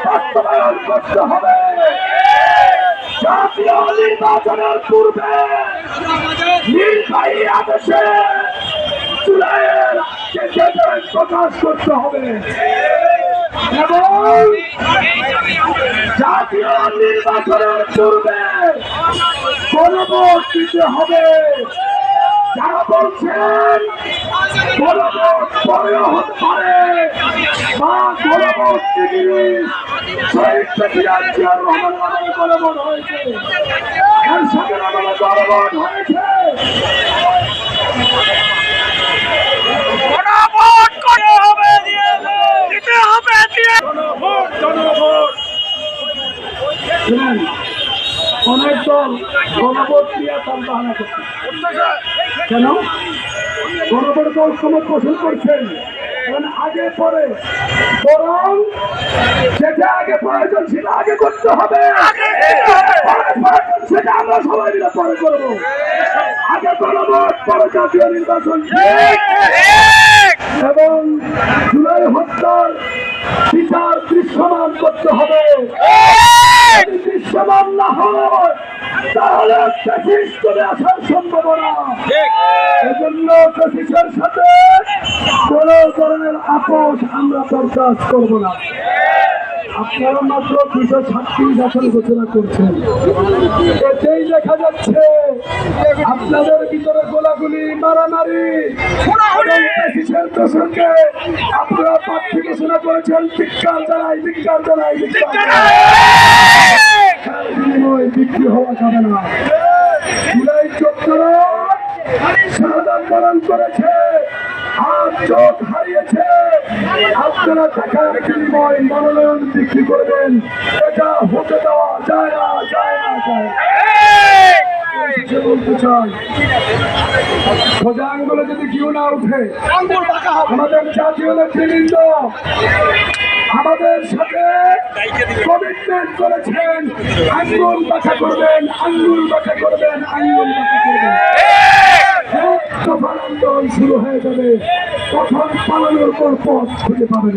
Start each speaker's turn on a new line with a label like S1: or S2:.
S1: বাস্তবায়ন করতে হবে। জাতীয় নির্বাচনের পূর্বে নির্বাহী আদেশে জুলাইয়ের প্রকাশ করতে হবে এবং জাতীয় নির্বাচনের পূর্বে গণভোট দিতে হবে। যারা বলছেন গণভোট পরেও হতে পারে বা গণভোট শহীদ প্রেসিডেন্ট জিয়াউর রহমান নামে গণভোট হয়েছে, এর সাথে নামে গণভোট হয়েছে। অনেক দল গণভোট দিয়ে তালবাহানা করছে। কেন গণভোট দল সময় পোষণ করছেন? আগে পরে বরং যেটা আগে প্রয়োজন সেটা আগে করতে হবে, সেটা আমরা সবাই মিলে পরে করবো। আগে গণভোট, পরে জাতীয় নির্বাচন এবং জুলাই হত্যার বিচার দৃশ্যমান করতে হবে। দৃশ্যমান না হয় তাহলে ফ্যাসিস্ট চলে আসার সম্ভাবনা। এজন্য ফ্যাসিস্টের সাথে কোন ধরনের আপোষ আমরা বরদাস্ত করব না। আপনারা মাত্র 236 আসন ঘোষণা করছেন, এতেই দেখা যাচ্ছে আপনাদের ভিতরে গোলাগুলি, মারামারি, প্রসঙ্গে আপনারা প্রার্থী ঘোষণা করেছেন। ধিক্কার জানাই, ধিক্কার জানাই, বিক্রি হওয়া যাবে না। জুলাই 14 শাহাদাত বরণ করেছে, হাত চোখ হারিয়েছে। আপনারা টাকার বিনিময় মনোনয়ন বিক্রি করবেন, এটা হতে দেওয়া যায় না, যায় না, যায় না। বলতে চাই, সোজা আঙ্গুলে যদি কেউ না উঠে, আমাদের জাতীয় নেতৃবৃন্দ আমাদের সাথে কমিটমেন্ট করেছেন, আঙ্গুল বাঁকা করবেন, আঙ্গুল বাঁকা করবেন, আঙ্গুল বাঁকা করবেন। আন্দোলন শুরু হয়ে যাবে, তখন পালানোর পর পথ খুঁজে পাবেন।